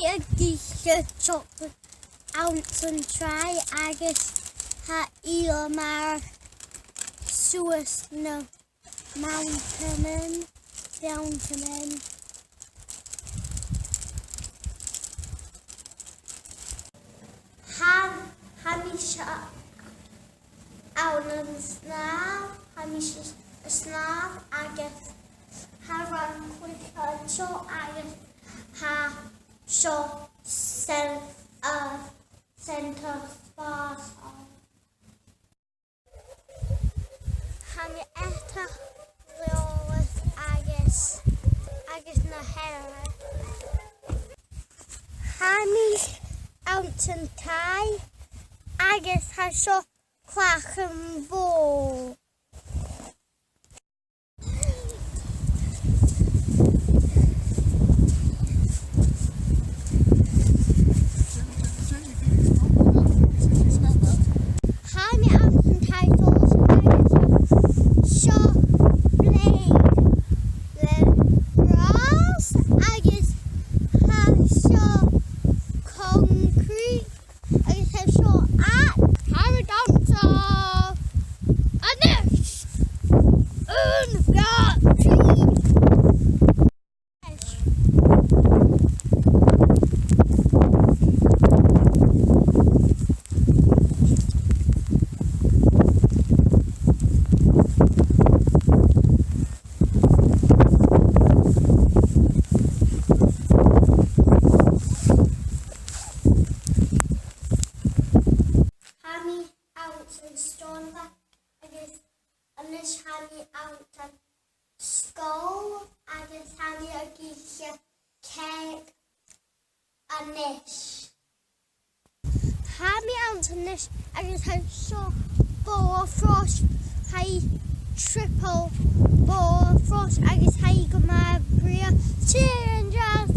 a gíe chocolate ounce an try agus ha ilo mar suas na mountain downtown. Hamisha awn yn snaf, hamisha snaf agus haran cwyllt sio agus ha sio centre spas. Hami eto reolus agus na hera. Hami out yn tai agus ha sio clach yn fo. Ynys hami out yn sgol agus hami o gysio ceg ynys. Hami out yn ynys agus hau so bo frost hau triple bo frost agus hau gyma bria. Cheer and jazz.